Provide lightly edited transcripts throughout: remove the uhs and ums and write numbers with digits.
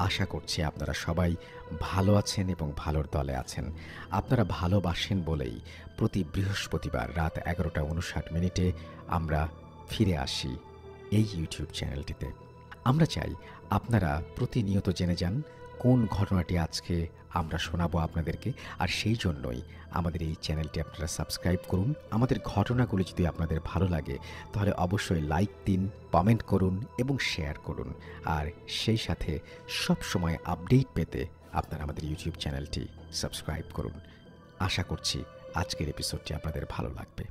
আশা করছি আপনারা সবাই ভালো আছেন এবং ভালোর দলে আছেন। আপনারা ভালোবাসেন বলেই প্রতি বৃহস্পতিবার রাত 11:59 আমরা ফিরে আসি এই ইউটিউব চ্যানেলটিতে। আমরা চাই আপনারা প্রতিনিয়ত জেনে যান কোন ঘটনাটি আজকে আমরা শোনাবো আপনাদেরকে। আর সেই জন্যই আমাদের এই চ্যানেলটি আপনারা সাবস্ক্রাইব করুন। আমাদের ঘটনাগুলি যদি আপনাদের ভালো লাগে তাহলে অবশ্যই লাইক দিন, কমেন্ট করুন এবং শেয়ার করুন। আর সেই সাথে সব সময় আপডেট পেতে আপনারা আমাদের ইউটিউব চ্যানেলটি সাবস্ক্রাইব করুন। আশা করছি আজকের এপিসোডটি আপনাদের ভালো লাগবে।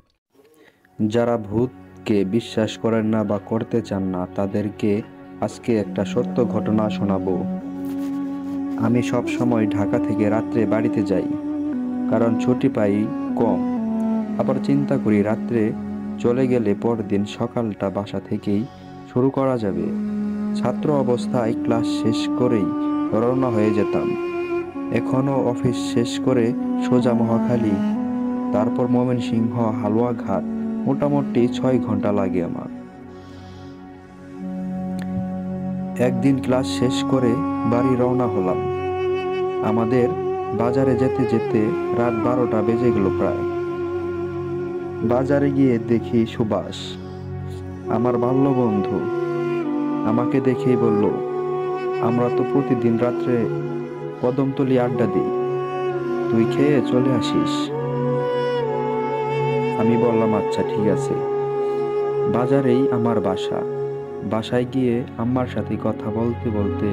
যারা ভূতকে বিশ্বাস করেন না বা করতে চান না তাদেরকে আজকে একটা সত্য ঘটনা শোনাবো। আমি সব সময় ঢাকা থেকে রাত্রে বাড়িতে যাই, কারণ ছুটি পাই কম। আবার চিন্তা করি রাত্রে চলে গেলে পরদিন সকালটা বাসা থেকেই শুরু করা যাবে। ছাত্র অবস্থায় ক্লাস শেষ করেই রওনা হয়ে যেতাম। এখনও অফিস শেষ করে সোজা মহাখালী, তারপর ময়মনসিংহ, হালুয়াঘাট, মোটামুটি 6 ঘন্টা লাগে আমার। একদিন ক্লাস শেষ করে বাড়ি রওনা হলাম। আমাদের বাজারে যেতে যেতে রাত 12টা বেজে গেল প্রায়। বাজারে গিয়ে দেখি সুভাষ, আমার বাল্য বন্ধু। আমাকে দেখেই বলল, আমরা তো প্রতিদিন রাত্রে কদমতলি আড্ডা দিই, তুই খেয়ে চলে আসিস। আমি বললাম আচ্ছা ঠিক আছে। বাজারেই আমার বাসা। বাসায় গিয়ে আম্মার সাথে কথা বলতে বলতে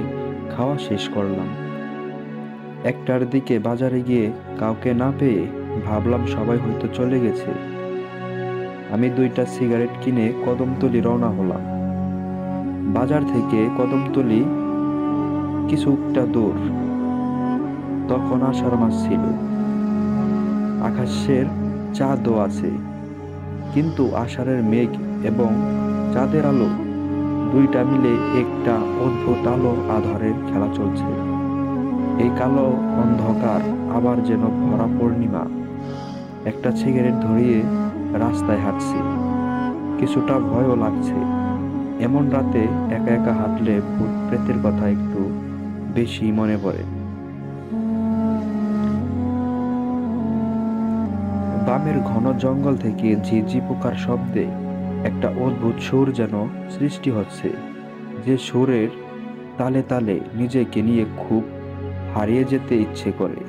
খাওয়া শেষ করলাম। 1টার দিকে বাজারে গিয়ে কাউকে না পেয়ে ভাবলাম সবাই হয়তো চলে গেছে। আমি 2টা সিগারেট কিনে কদমতলি রওনা হলাম। বাজার থেকে কদমতলি কিছুটা দূর। তখন আষাঢ় মাস ছিল, আকাশের চাঁদও আছে, কিন্তু আষাঢ়ের মেঘ এবং চাঁদের আলো দুইটা মিলে একটা অদ্ভুত আলো আধারের খেলা চলছে। এই কালো অন্ধকার আবার যেন ভরা পূর্ণিমা। একটা সিগারেট ধরিয়ে রাস্তায় হাঁটছি, কিছুটা ভয়ও লাগছে। এমন রাতে একা একা হাঁটলে ভূত প্রেতের কথা একটু বেশি মনে পড়ে। বামের ঘন জঙ্গল থেকে ঝিঝি পোকার শব্দে একটা অদ্ভুত সুর যেন সৃষ্টি হচ্ছে, যে সুরের তালে তালে নিজেকে নিয়ে খুব হারিয়ে যেতে ইচ্ছে করে।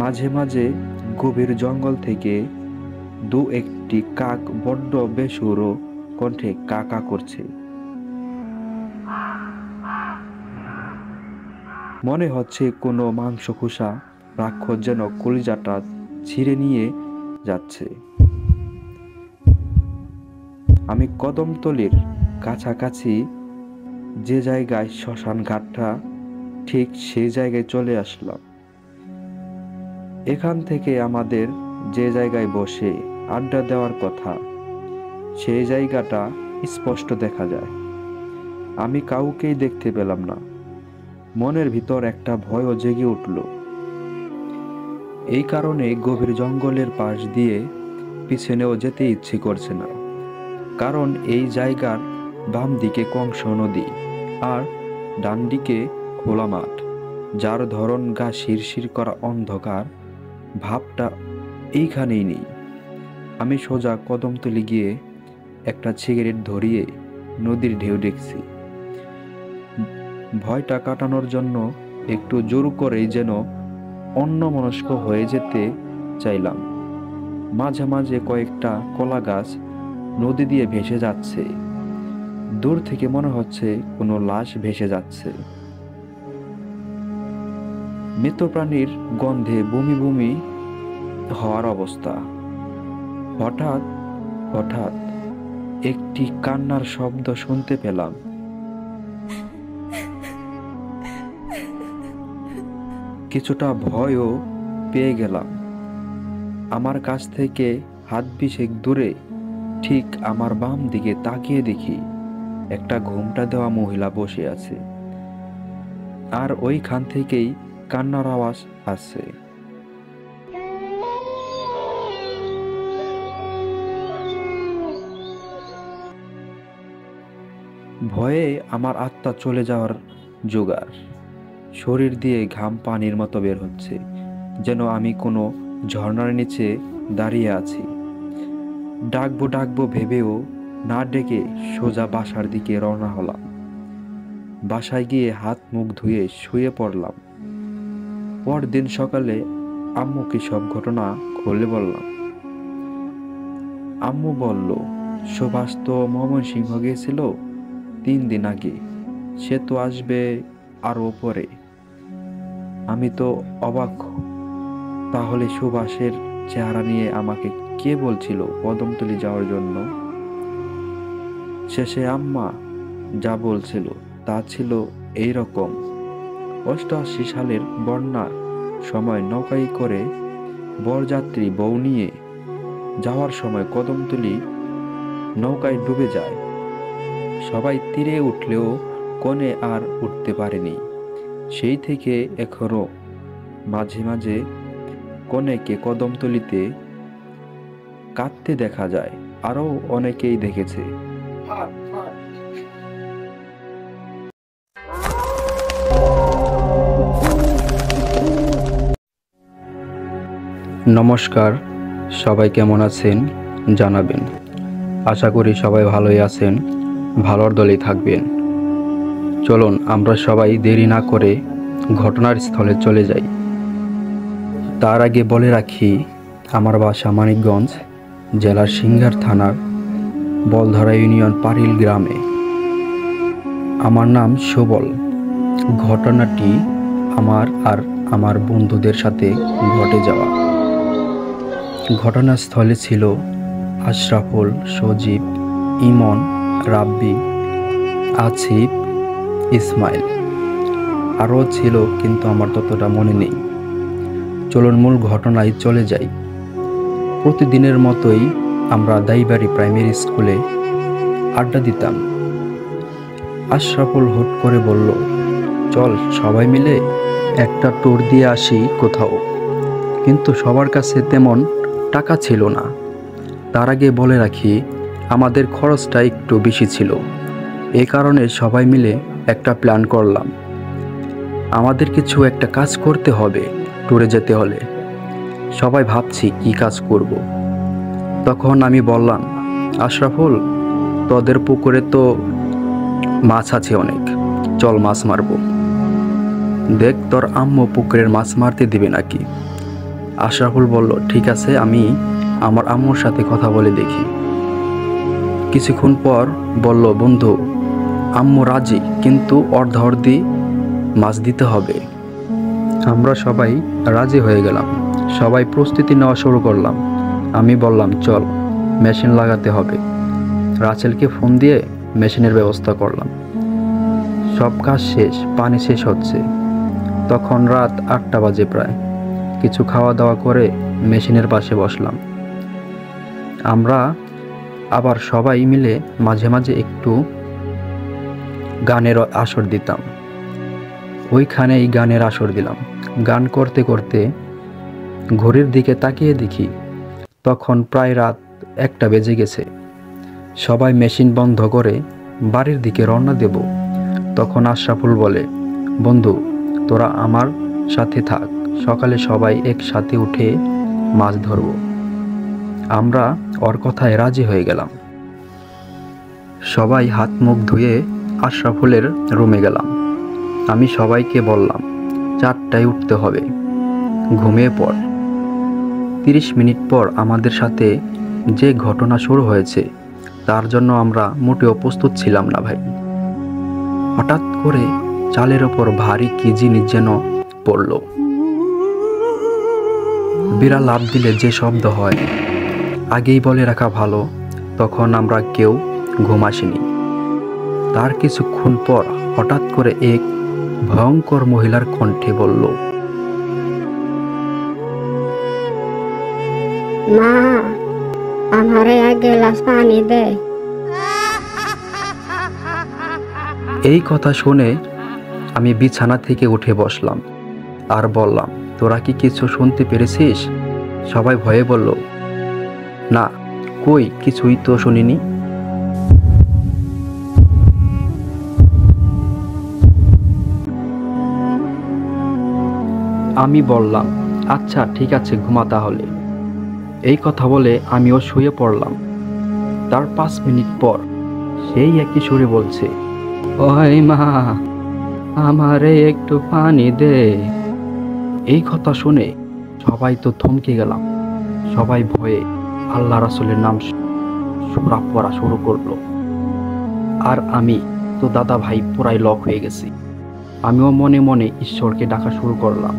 মাঝে মাঝে গভীর জঙ্গল থেকে 2-1টি কাক বড্ড বেসুরো কণ্ঠে কা কা করছে। মনে হচ্ছে কোনো মাংসখোসা রাক্ষস যেন কলিজাটা ছিঁড়ে নিয়ে যাচ্ছে। আমি কদমতলির কাছাকাছি যে জায়গায় শ্মশান ঘাটটা, ঠিক সেই জায়গায় চলে আসলাম। এখান থেকে আমাদের যে জায়গায় বসে আড্ডা দেওয়ার কথা, সেই জায়গাটা স্পষ্ট দেখা যায়। আমি কাউকেই দেখতে পেলাম না। মনের ভিতর একটা ভয়ও জেগে উঠল। এই কারণে গভীর জঙ্গলের পাশ দিয়ে পিছনেও যেতে ইচ্ছে করছে না, কারণ এই জায়গার বাম দিকে কংস নদী আর ডান দিকে খোলা মাঠ, যার ধরন গা শিরশির করা অন্ধকার ভাবটা এইখানেই নেই। আমি সোজা কদমতলি গিয়ে একটা সিগারেট ধরিয়ে নদীর ঢেউ দেখছি। ভয়টা কাটানোর জন্য একটু জোর করেই যেন অন্যমনস্ক হয়ে যেতে চাইলাম। মাঝে মাঝে কয়েকটা কলা গাছ নদী দিয়ে ভেসে যাচ্ছে। দূর থেকে মনে হচ্ছে কোনো লাশ ভেসে যাচ্ছে। মৃত প্রাণীর গন্ধে বমি বমি হওয়ার অবস্থা। হঠাৎ হঠাৎ একটি কান্নার শব্দ শুনতে পেলাম। কিছুটা ভয়ও পেয়ে গেলাম। আমার কাছ থেকে হাত বিশেক দূরে ঠিক আমার বাম দিকে তাকিয়ে দেখি একটা ঘোমটা দেওয়া মহিলা বসে আছে, আর ওইখান থেকেই কান্নার আওয়াজ আসছে। ভয়ে আমার আত্মা চলে যাওয়ার জোগাড়। শরীর দিয়ে ঘাম পানির মতো বের হচ্ছে, যেন আমি কোনো ঝর্ণার নিচে দাঁড়িয়ে আছি। ডাকবো ডাকবো ভেবেও না ডেকে সোজা বাসার দিকে রওনা হলাম। বাসায় গিয়ে হাত মুখ ধুয়ে শুয়ে পড়লাম। পরদিন সকালে আম্মুকে সব ঘটনা খুলে বললাম। আম্মু বলল, সুভাষ তো ময়মনসিংহ গিয়েছিল 3 দিন আগে, সে তো আসবে আরও পরে। আমি তো অবাক। তাহলে সুভাষের চেহারা নিয়ে আমাকে কে বলছিল কদমতলী যাওয়ার জন্য? শেষে আম্মা যা বলছিল তা ছিল এই রকম। 88 সালের বন্যার সময় নৌকায় করে বরযাত্রী বউ নিয়ে যাওয়ার সময় কদমতলী নৌকায় ডুবে যায়। সবাই তীরে উঠলেও কোণে আর উঠতে পারেনি। সেই থেকে এখনো মাঝে মাঝে কনেকে কদমতলীতে কাঁদতে দেখা যায়। আরও অনেকেই দেখেছে। নমস্কার, সবাই কেমন আছেন জানাবেন। আশা করি সবাই ভালোই আছেন, ভালোর দলেই থাকবেন। চলুন আমরা সবাই দেরি না করে ঘটনার স্থলে চলে যাই। তার আগে বলে রাখি, আমার বাসা মানিকগঞ্জ জেলার সিংড়া থানার বলধরা ইউনিয়ন পারিল গ্রামে। আমার নাম সুবল। ঘটনাটি আমার আর আমার বন্ধুদের সাথে ঘটে যাওয়া। ঘটনাস্থলে ছিল আশরাফুল, সজীব, ইমন, রাব্বি, আসিফ, ইসমাইল। আরও ছিল, কিন্তু আমার ততটা মনে নেই। চলুন মূল ঘটনায় চলে যাই। প্রতিদিনের মতোই আমরা দাইবাড়ি প্রাইমারি স্কুলে আড্ডা দিতাম। আশরাফুল হুট করে বলল, চল সবাই মিলে একটা ট্যুর দিয়ে আসি কোথাও। কিন্তু সবার কাছে তেমন টাকা ছিল না। তার আগে বলে রাখি, আমাদের খরচটা একটু বেশি ছিল। এই কারণে সবাই মিলে একটা প্ল্যান করলাম। আমাদের কিছু একটা কাজ করতে হবে ট্যুরে যেতে হলে। সবাই ভাবছি কি কাজ করব। তখন আমি বললাম, আশরাফুল, তোদের পুকুরে তো মাছ আছে অনেক, চল মাছ মারবো। দেখ তোর আম্মু পুকুরের মাছ মারতে দিবে নাকি। আশরাফুল বলল, ঠিক আছে, আমি আমার আম্মুর সাথে কথা বলে দেখি। কিছুক্ষণ পর বলল, বন্ধু, আম্মু রাজি, কিন্তু অর্ধি মাছ দিতে হবে। আমরা সবাই রাজি হয়ে গেলাম। সবাই প্রস্তুতি নেওয়া শুরু করলাম। আমি বললাম, চল মেশিন লাগাতে হবে। রাচেলকে ফোন দিয়ে মেশিনের ব্যবস্থা করলাম। সব কাজ শেষ, পানি শেষ হচ্ছে। তখন রাত 8টা বাজে প্রায়। কিছু খাওয়া দাওয়া করে মেশিনের পাশে বসলাম। আমরা আবার সবাই মিলে মাঝে মাঝে একটু গানের আসর দিতাম। ওইখানেই গানের আসর দিলাম। গান করতে করতে ঘড়ির দিকে তাকিয়ে দেখি তখন প্রায় রাত 1টা বেজে গেছে। সবাই মেশিন বন্ধ করে বাড়ির দিকে রওনা দেব। তখন আশরাফুল বলে, বন্ধু, তোরা আমার সাথে থাক, সকালে সবাই একসাথে উঠে মাছ ধরব। আমরা ওর কথায় রাজি হয়ে গেলাম। সবাই হাত মুখ ধুয়ে আশরাফুলের রুমে গেলাম। আমি সবাইকে বললাম, 4টায় উঠতে হবে, ঘুমিয়ে পড়। 30 মিনিট পর আমাদের সাথে যে ঘটনা শুরু হয়েছে তার জন্য আমরা মোটেও প্রস্তুত ছিলাম না ভাই। হঠাৎ করে চালের ওপর ভারী কি জিনিস যেন পড়ল। বিড়াল লাফ দিলে যে শব্দ হয়, আগেই বলে রাখা ভালো, তখন আমরা কেউ ঘুম আসেনি। তার কিছুক্ষণ পর হঠাৎ করে এক ভয়ঙ্কর মহিলার কণ্ঠে বলল, মা, আমারে এক গ্লাস পানি দে। এই কথা শুনে আমি বিছানা থেকে উঠে বসলাম আর বললাম, তোরা কি কিছু শুনতে পেরেছিস? সবাই ভয়ে বলল, না, কই কিছুই তো শুনিনি। আমি বললাম, আচ্ছা ঠিক আছে, ঘুমা তাহলে। এই কথা বলে আমিও শুয়ে পড়লাম। তার 5 মিনিট পর সেই একই সুরে বলছে, ওই মা, আমারে একটু পানি দে। এই কথা শুনে সবাই তো থমকে গেলাম। সবাই ভয়ে আল্লাহ রাসূলের নাম সূরা পড়া শুরু করলো। আর আমি তো দাদা ভাই পুরাই লক হয়ে গেছি। আমিও মনে মনে ঈশ্বরকে ডাকা শুরু করলাম।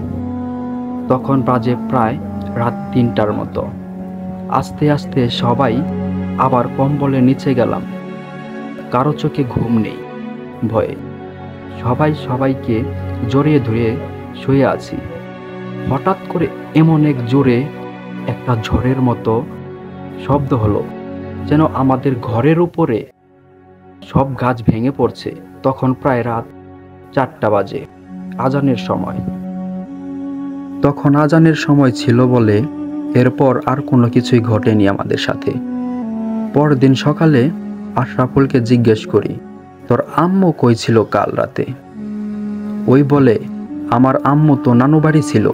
তখন বাজে প্রায় রাত 3টার মতো। আস্তে আস্তে সবাই আবার কম্বলের নিচে গেলাম। কারো চোখে ঘুম নেই, ভয়ে সবাই সবাইকে জড়িয়ে ধরে শুয়ে আছি। হঠাৎ করে এমন এক জোরে একটা ঝড়ের মতো শব্দ হলো, যেন আমাদের ঘরের উপরে সব গাছ ভেঙে পড়ছে। তখন প্রায় রাত 4টা বাজে, আজানের সময়। তখন আজানের সময় ছিল বলে এরপর আর কোনো কিছুই ঘটেনি আমাদের সাথে। পরদিন সকালে আশরাফুলকে জিজ্ঞেস করি, তোর আম্মু কই ছিল কাল রাতে? ওই বলে, আমার আম্মু তো নানু বাড়ি ছিল।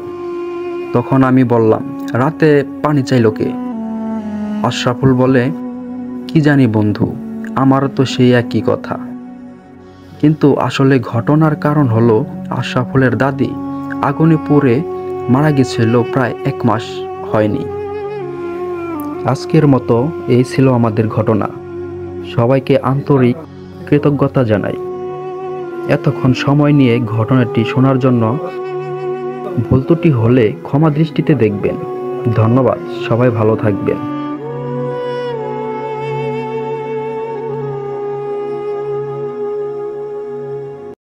তখন আমি বললাম, রাতে পানি চাইলো কে? আশরাফুল বলে, কি জানি বন্ধু, আমারও তো সেই একই কথা। কিন্তু আসলে ঘটনার কারণ হলো আশরাফুলের দাদি আগুনে পুড়ে মারা গেছিল প্রায় 1 মাস হয়নি। আজকের মতো এই ছিল আমাদের ঘটনা। সবাইকে আন্তরিক কৃতজ্ঞতা জানাই এতক্ষণ সময় নিয়ে ঘটনাটি শোনার জন্য। ভুল ত্রুটি হলে ক্ষমা দৃষ্টিতে দেখবেন। ধন্যবাদ, সবাই ভালো থাকবেন।